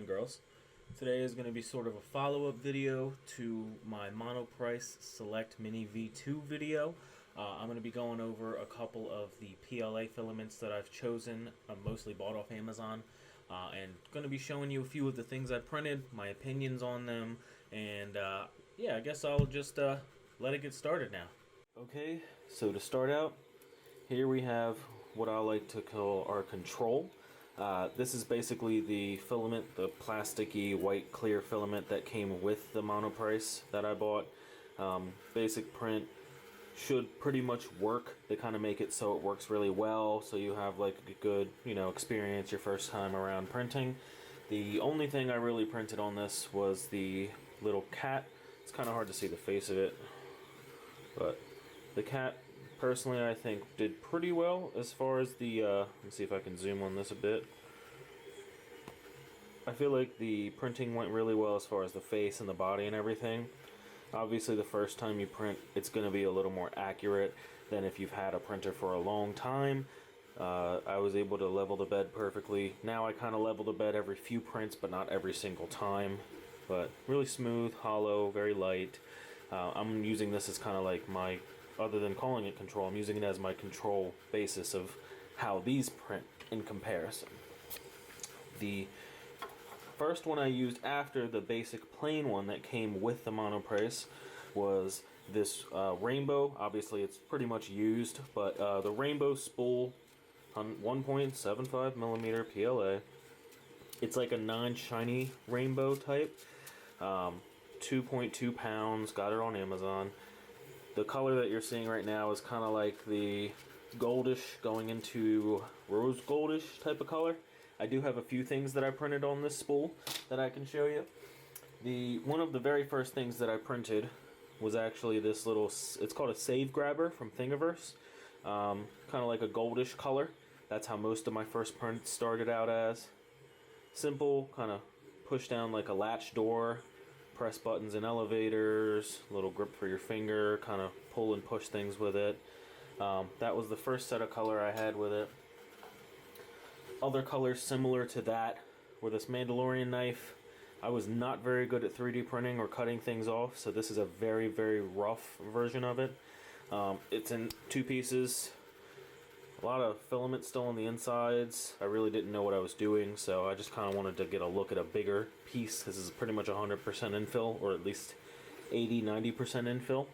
and girls. Today is going to be sort of a follow-up video to my Monoprice Select Mini V2 video. I'm going to be going over a couple of the PLA filaments that I've chosen, mostly bought off Amazon, and going to be showing you a few of the things I printed, my opinions on them, and yeah, I guess I'll just let it get started now. Okay, so to start out, here we have what I like to call our control. This is basically the filament, the plasticky white clear filament that came with the Monoprice that I bought. Basic print should pretty much work. They kind of make it so it works really well, so you have like a good, experience your first time around printing. The only thing I really printed on this was the little cat. It's kind of hard to see the face of it, but the cat, personally, I think did pretty well as far as the, let's see if I can zoom on this a bit. I feel like the printing went really well as far as the face and the body and everything. Obviously, the first time you print, it's going to be a little more accurate than if you've had a printer for a long time. I was able to level the bed perfectly. Now I kind of level the bed every few prints, but not every single time. But really smooth, hollow, very light. I'm using this as kind of like my, other than calling it control, I'm using it as my control basis of how these print in comparison. The first one I used after the basic plain one that came with the Monoprice was this rainbow. Obviously it's pretty much used, but the rainbow spool on 1.75 millimeter PLA. It's like a non-shiny rainbow type. 2.2 pounds, got it on Amazon. The color that you're seeing right now is kind of like the goldish going into rose goldish type of color. I do have a few things that I printed on this spool that I can show you. One of the very first things that I printed was actually this little, it's called a save grabber from Thingiverse. Kind of like a goldish color. That's how most of my first prints started out as. Simple, kind of push down like a latch door, press buttons in elevators, little grip for your finger, kind of pull and push things with it. That was the first set of color I had with it. Other colors similar to that were this Mandalorian knife. I was not very good at 3D printing or cutting things off, so this is a very, very rough version of it. It's in two pieces. A lot of filament still on the insides. I really didn't know what I was doing, so I just kind of wanted to get a look at a bigger piece. This is pretty much 100% infill, or at least 80-90% infill.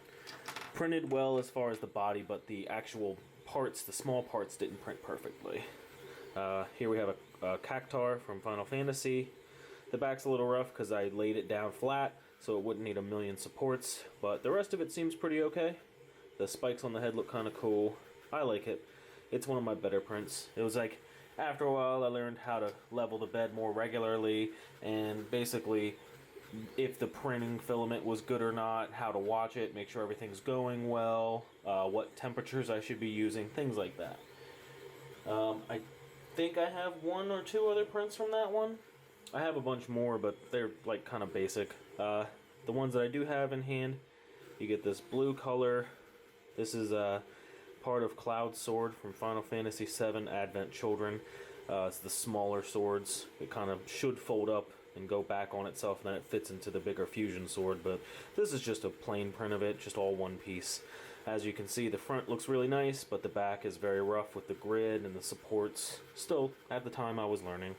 Printed well as far as the body, but the actual parts, the small parts, didn't print perfectly. Here we have a cactar from Final Fantasy. The back's a little rough because I laid it down flat, so it wouldn't need a million supports, but the rest of it seems pretty okay. The spikes on the head look kind of cool. I like it. It's one of my better prints. It was like, after a while I learned how to level the bed more regularly, and basically if the printing filament was good or not, how to watch it, make sure everything's going well, what temperatures I should be using, things like that. I think I have one or two other prints from that one. I have a bunch more, but they're like kind of basic. The ones that I do have in hand, you get this blue color. This is part of Cloud's sword from Final Fantasy VII Advent Children. It's the smaller swords. It kind of should fold up and go back on itself, and then it fits into the bigger fusion sword, but this is just a plain print of it, just all one piece. As you can see, the front looks really nice, but the back is very rough with the grid and the supports. Still, at the time I was learning.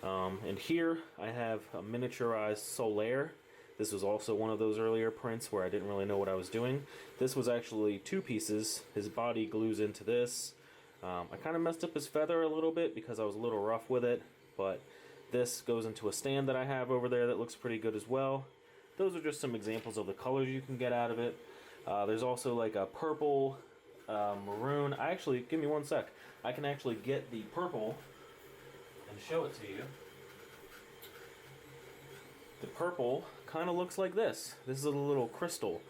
And here I have a miniaturized Solaire. This was also one of those earlier prints where I didn't really know what I was doing. This was actually two pieces. His body glues into this. I kind of messed up his feather a little bit because I was a little rough with it, but this goes into a stand that I have over there that looks pretty good as well. Those are just some examples of the colors you can get out of it. There's also like a purple, maroon. Give me one sec. I can actually get the purple and show it to you. The purple kind of looks like this. This is a little crystal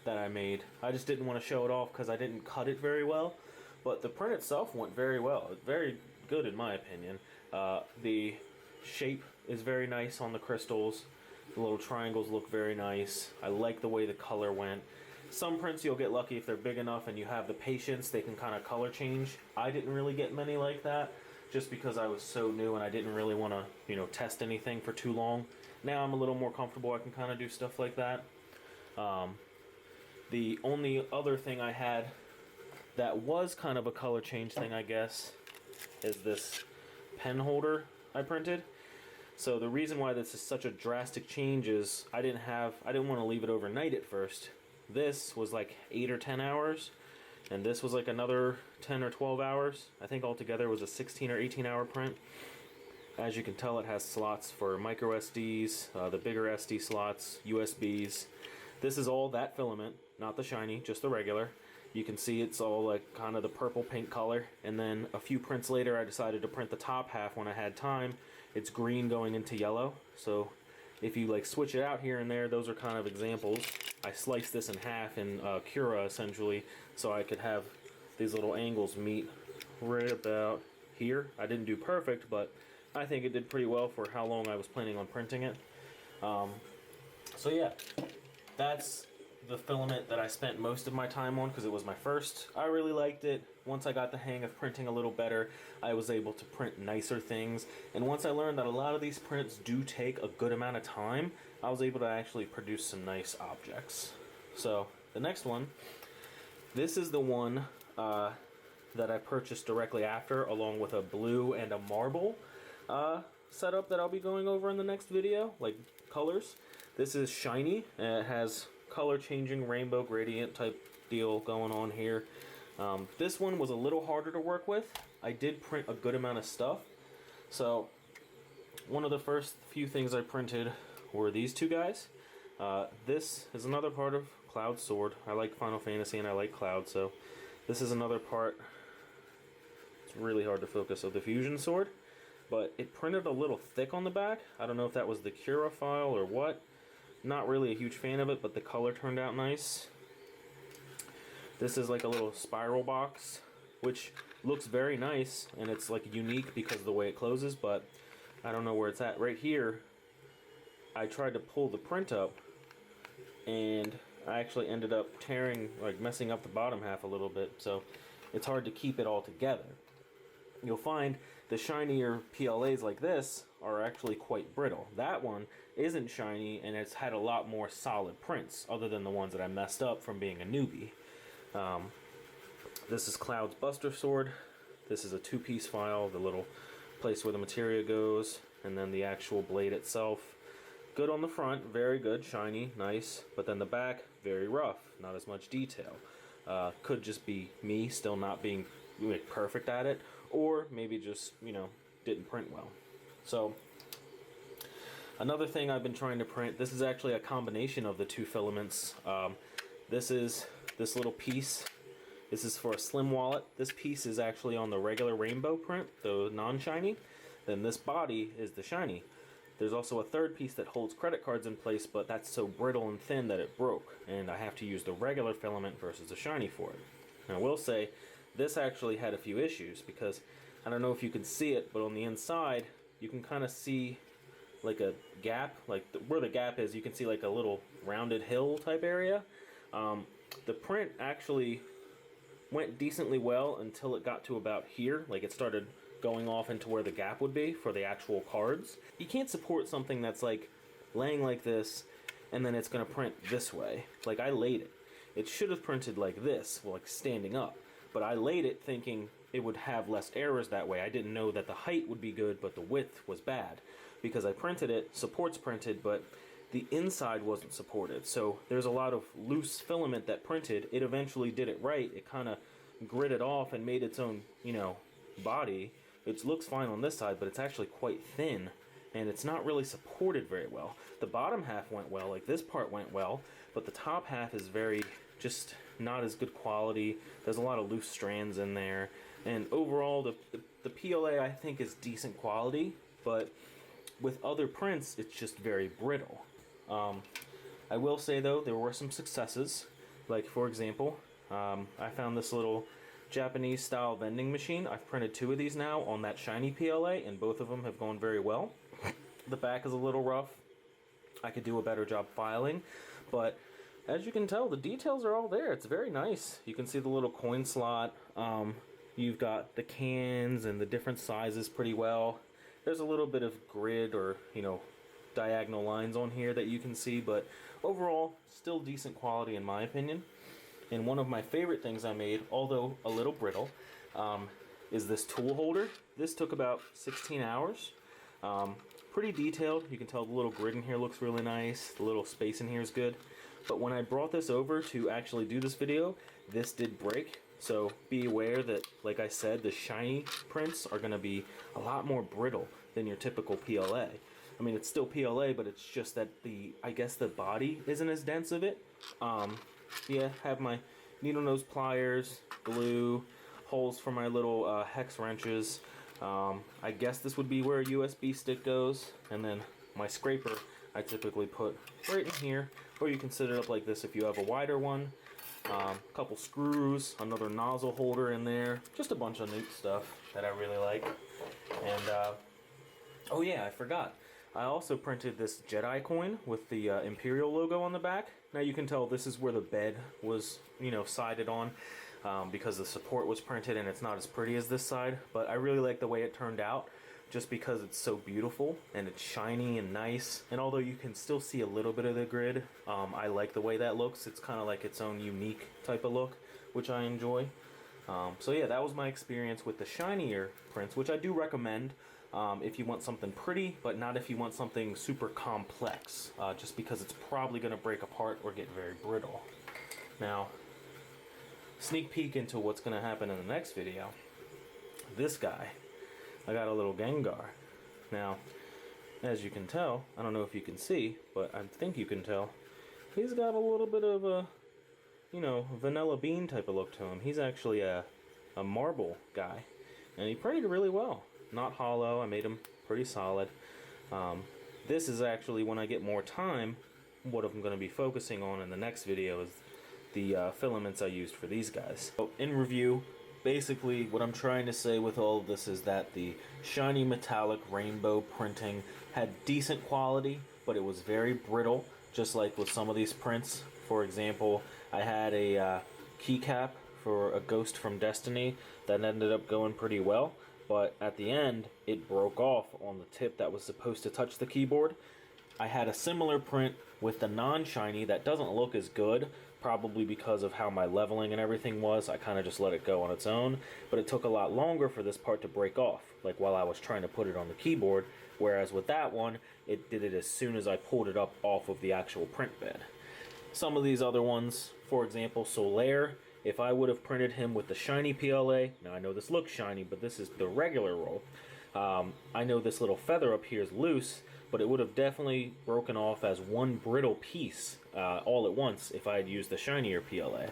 that I made. I just didn't want to show it off because I didn't cut it very well, but the print itself went very well. Very good in my opinion. The shape is very nice on the crystals. The little triangles look very nice. I like the way the color went. Some prints you'll get lucky if they're big enough and you have the patience, they can kind of color change. I didn't really get many like that, just because I was so new and I didn't really want to, you know, test anything for too long. Now I'm a little more comfortable. I can kind of do stuff like that. The only other thing I had that was kind of a color change thing, I guess, is this pen holder I printed. So the reason why this is such a drastic change is I didn't want to leave it overnight at first. This was like 8 or 10 hours, and this was like another 10 or 12 hours. I think altogether it was a 16 or 18 hour print. As you can tell, it has slots for micro SDs, the bigger SD slots, USBs. This is all that filament, not the shiny, just the regular. You can see it's all like kind of the purple pink color. And then a few prints later, I decided to print the top half when I had time. It's green going into yellow. So if you like switch it out here and there, those are kind of examples. I sliced this in half in Cura essentially, so I could have these little angles meet right about here. I didn't do perfect, but I think it did pretty well for how long I was planning on printing it. So yeah, that's the filament that I spent most of my time on because it was my first. I really liked it. Once I got the hang of printing a little better, I was able to print nicer things. And once I learned that a lot of these prints do take a good amount of time, I was able to actually produce some nice objects. So the next one, this is the one that I purchased directly after, along with a blue and a marble setup that I'll be going over in the next video, like colors. This is shiny, and it has color changing rainbow gradient type deal going on here. This one was a little harder to work with. I did print a good amount of stuff. So one of the first few things I printed were these two guys. This is another part of Cloud's sword. I like Final Fantasy and I like Cloud, so this is another part. It's really hard to focus of the fusion sword, but it printed a little thick on the back. I don't know if that was the Cura file or what. Not really a huge fan of it, but the color turned out nice. This is like a little spiral box, which looks very nice, and it's like unique because of the way it closes, but I don't know where it's at. Right here, I tried to pull the print up, and I actually ended up tearing, like messing up the bottom half a little bit, so it's hard to keep it all together. You'll find the shinier PLAs like this are actually quite brittle. That one isn't shiny, and it's had a lot more solid prints, other than the ones that I messed up from being a newbie. This is Cloud's Buster Sword. This is a two-piece file, the little place where the materia goes, and then the actual blade itself. Good on the front, very good, shiny, nice, but then the back, very rough, not as much detail. Could just be me still not being like perfect at it, or maybe just, you know, didn't print well. So another thing I've been trying to print, this is actually a combination of the two filaments. This is this little piece. This is for a slim wallet. This piece is actually on the regular rainbow print, the non-shiny. Then this body is the shiny. There's also a third piece that holds credit cards in place, but that's so brittle and thin that it broke, and I have to use the regular filament versus the shiny for it. And I will say, this actually had a few issues, because I don't know if you can see it, but on the inside, you can kind of see like a gap, like where the gap is, you can see like a little rounded hill type area. The print actually went decently well until it got to about here, like it started going off into where the gap would be for the actual cards. You can't support something that's like laying like this and then it's going to print this way. Like I laid it. It should have printed like this, like standing up, but I laid it thinking it would have less errors that way. I didn't know that the height would be good, but the width was bad. Because I printed it, supports printed, but the inside wasn't supported. So there's a lot of loose filament that printed. It eventually did it right. It kind of gridded off and made its own, you know, body. It looks fine on this side, but it's actually quite thin, and it's not really supported very well. The bottom half went well, like this part went well, but the top half is very, just not as good quality. There's a lot of loose strands in there, and overall the PLA I think is decent quality, but with other prints it's just very brittle. I will say though, there were some successes. Like for example, I found this little Japanese style vending machine. I've printed 2 of these now on that shiny PLA, and both of them have gone very well. The back is a little rough. I could do a better job filing, but as you can tell, the details are all there. It's very nice. You can see the little coin slot. You've got the cans and the different sizes pretty well. There's a little bit of grid or, you know, diagonal lines on here that you can see, but overall, still decent quality in my opinion. And one of my favorite things I made, although a little brittle, is this tool holder. This took about 16 hours. Pretty detailed. You can tell the little grid in here looks really nice. The little space in here is good. But when I brought this over to actually do this video, this did break. So be aware that, like I said, the shiny prints are going to be a lot more brittle than your typical PLA. I mean, it's still PLA, but it's just that I guess the body isn't as dense of it. Yeah, have my needle nose pliers, glue, holes for my little hex wrenches. I guess this would be where a USB stick goes, and then my scraper I typically put right in here, or you can set it up like this if you have a wider one. A couple screws, another nozzle holder in there, just a bunch of neat stuff that I really like. And oh yeah, I forgot. I also printed this Jedi coin with the Imperial logo on the back. Now you can tell this is where the bed was, you know, sided on, because the support was printed and it's not as pretty as this side. But I really like the way it turned out, just because it's so beautiful and it's shiny and nice. And although you can still see a little bit of the grid, I like the way that looks. It's kind of like its own unique type of look, which I enjoy. So yeah, that was my experience with the shinier prints, which I do recommend. If you want something pretty, but not if you want something super complex, just because it's probably going to break apart or get very brittle. Now, sneak peek into what's going to happen in the next video. This guy, I got a little Gengar. Now, as you can tell, I don't know if you can see, but I think you can tell, he's got a little bit of a, you know, vanilla bean type of look to him. He's actually a marble guy, and he printed really well. Not hollow, I made them pretty solid. This is actually, when I get more time, what I'm going to be focusing on in the next video is the filaments I used for these guys. So in review, basically what I'm trying to say with all of this is that the shiny metallic rainbow printing had decent quality, but it was very brittle, just like with some of these prints. For example, I had a keycap for a Ghost from Destiny that ended up going pretty well. But at the end, it broke off on the tip that was supposed to touch the keyboard. I had a similar print with the non-shiny that doesn't look as good, probably because of how my leveling and everything was. I kind of just let it go on its own, but it took a lot longer for this part to break off, like while I was trying to put it on the keyboard, whereas with that one, it did it as soon as I pulled it up off of the actual print bed. Some of these other ones, for example, Solaire, if I would have printed him with the shiny PLA, now I know this looks shiny, but this is the regular roll. I know this little feather up here is loose, but it would have definitely broken off as one brittle piece all at once if I had used the shinier PLA.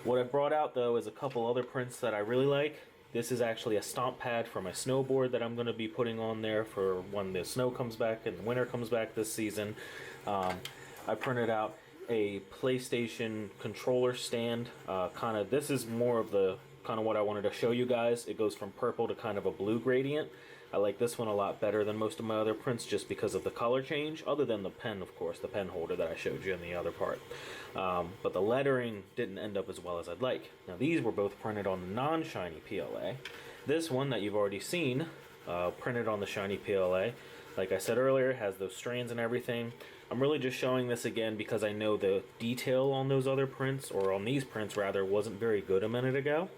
What I've brought out though is a couple other prints that I really like. This is actually a stomp pad for my snowboard that I'm going to be putting on there for when the snow comes back and the winter comes back this season. I printed out a PlayStation controller stand. This is more of the kind of what I wanted to show you guys. It goes from purple to kind of a blue gradient. I like this one a lot better than most of my other prints just because of the color change, other than the pen, of course, the pen holder that I showed you in the other part. But the lettering didn't end up as well as I'd like. Now these were both printed on the non-shiny PLA. This one that you've already seen, printed on the shiny PLA, like I said earlier, has those strands and everything. I'm really just showing this again because I know the detail on those other prints, or on these prints rather, wasn't very good a minute ago.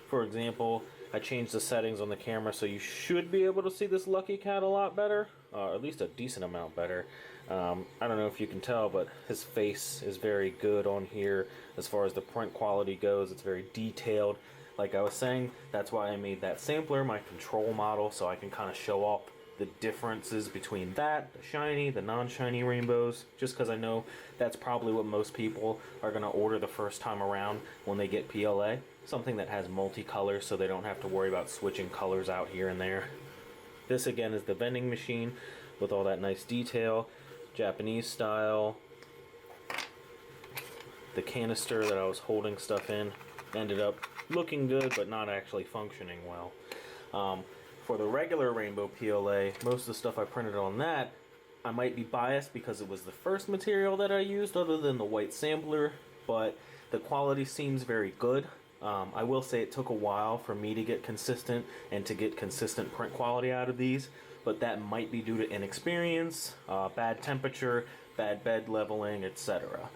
For example, I changed the settings on the camera so you should be able to see this Lucky Cat a lot better, or at least a decent amount better. I don't know if you can tell, but his face is very good on here as far as the print quality goes. It's very detailed. Like I was saying, that's why I made that sampler my control model, so I can kind of show off the differences between that, the shiny, the non-shiny rainbows, just because I know that's probably what most people are going to order the first time around when they get PLA. Something that has multicolor so they don't have to worry about switching colors out here and there. This again is the vending machine with all that nice detail, Japanese style. The canister that I was holding stuff in ended up looking good but not actually functioning well. For the regular rainbow PLA, most of the stuff I printed on that, I might be biased because it was the first material that I used other than the white sampler, but the quality seems very good. I will say it took a while for me to get consistent and to get consistent print quality out of these, but that might be due to inexperience, bad temperature, bad bed leveling, etc.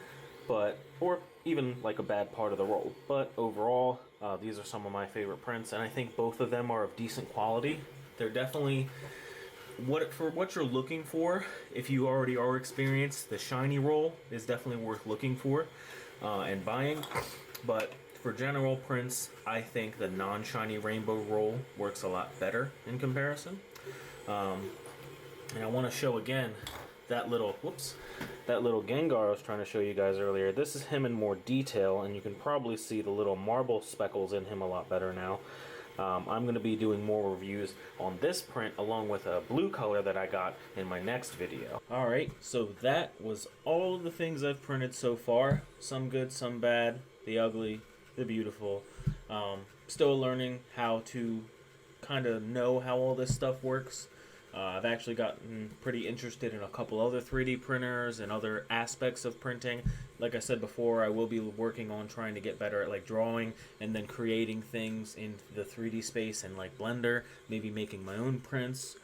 But, or even like a bad part of the roll. But overall, these are some of my favorite prints, and I think both of them are of decent quality. They're definitely for what you're looking for. If you already are experienced, the shiny roll is definitely worth looking for and buying. But for general prints, I think the non-shiny rainbow roll works a lot better in comparison. And I want to show again that little Gengar I was trying to show you guys earlier. This is him in more detail, and you can probably see the little marble speckles in him a lot better now. I'm going to be doing more reviews on this print along with a blue color that I got in my next video. Alright, so that was all of the things I've printed so far. Some good, some bad, the ugly, the beautiful. Still learning how to kind of know how all this stuff works. I've actually gotten pretty interested in a couple other 3D printers and other aspects of printing. Like I said before, I will be working on trying to get better at like drawing and then creating things in the 3D space and like Blender, maybe making my own prints,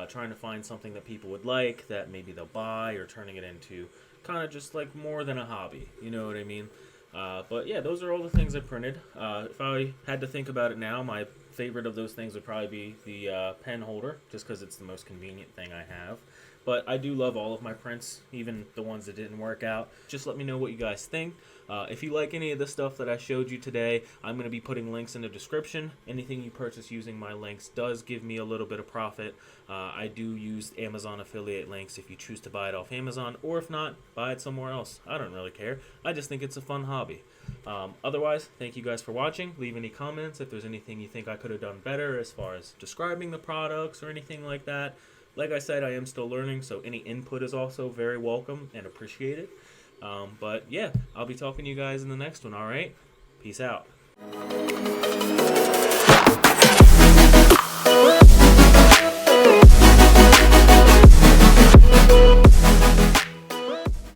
trying to find something that people would like that maybe they'll buy, or turning it into kind of just like more than a hobby, you know what I mean? But yeah, those are all the things I printed. If I had to think about it now, my favorite of those things would probably be the pen holder, just because it's the most convenient thing I have. But I do love all of my prints, even the ones that didn't work out. Just let me know what you guys think. If you like any of the stuff that I showed you today, I'm going to be putting links in the description. Anything you purchase using my links does give me a little bit of profit. I do use Amazon affiliate links if you choose to buy it off Amazon, or if not, buy it somewhere else. I don't really care. I just think it's a fun hobby. Otherwise, thank you guys for watching. Leave any comments if there's anything you think I could have done better as far as describing the products or anything like that. Like I said, I am still learning, so any input is also very welcome and appreciated. But yeah, I'll be talking to you guys in the next one, alright? Peace out.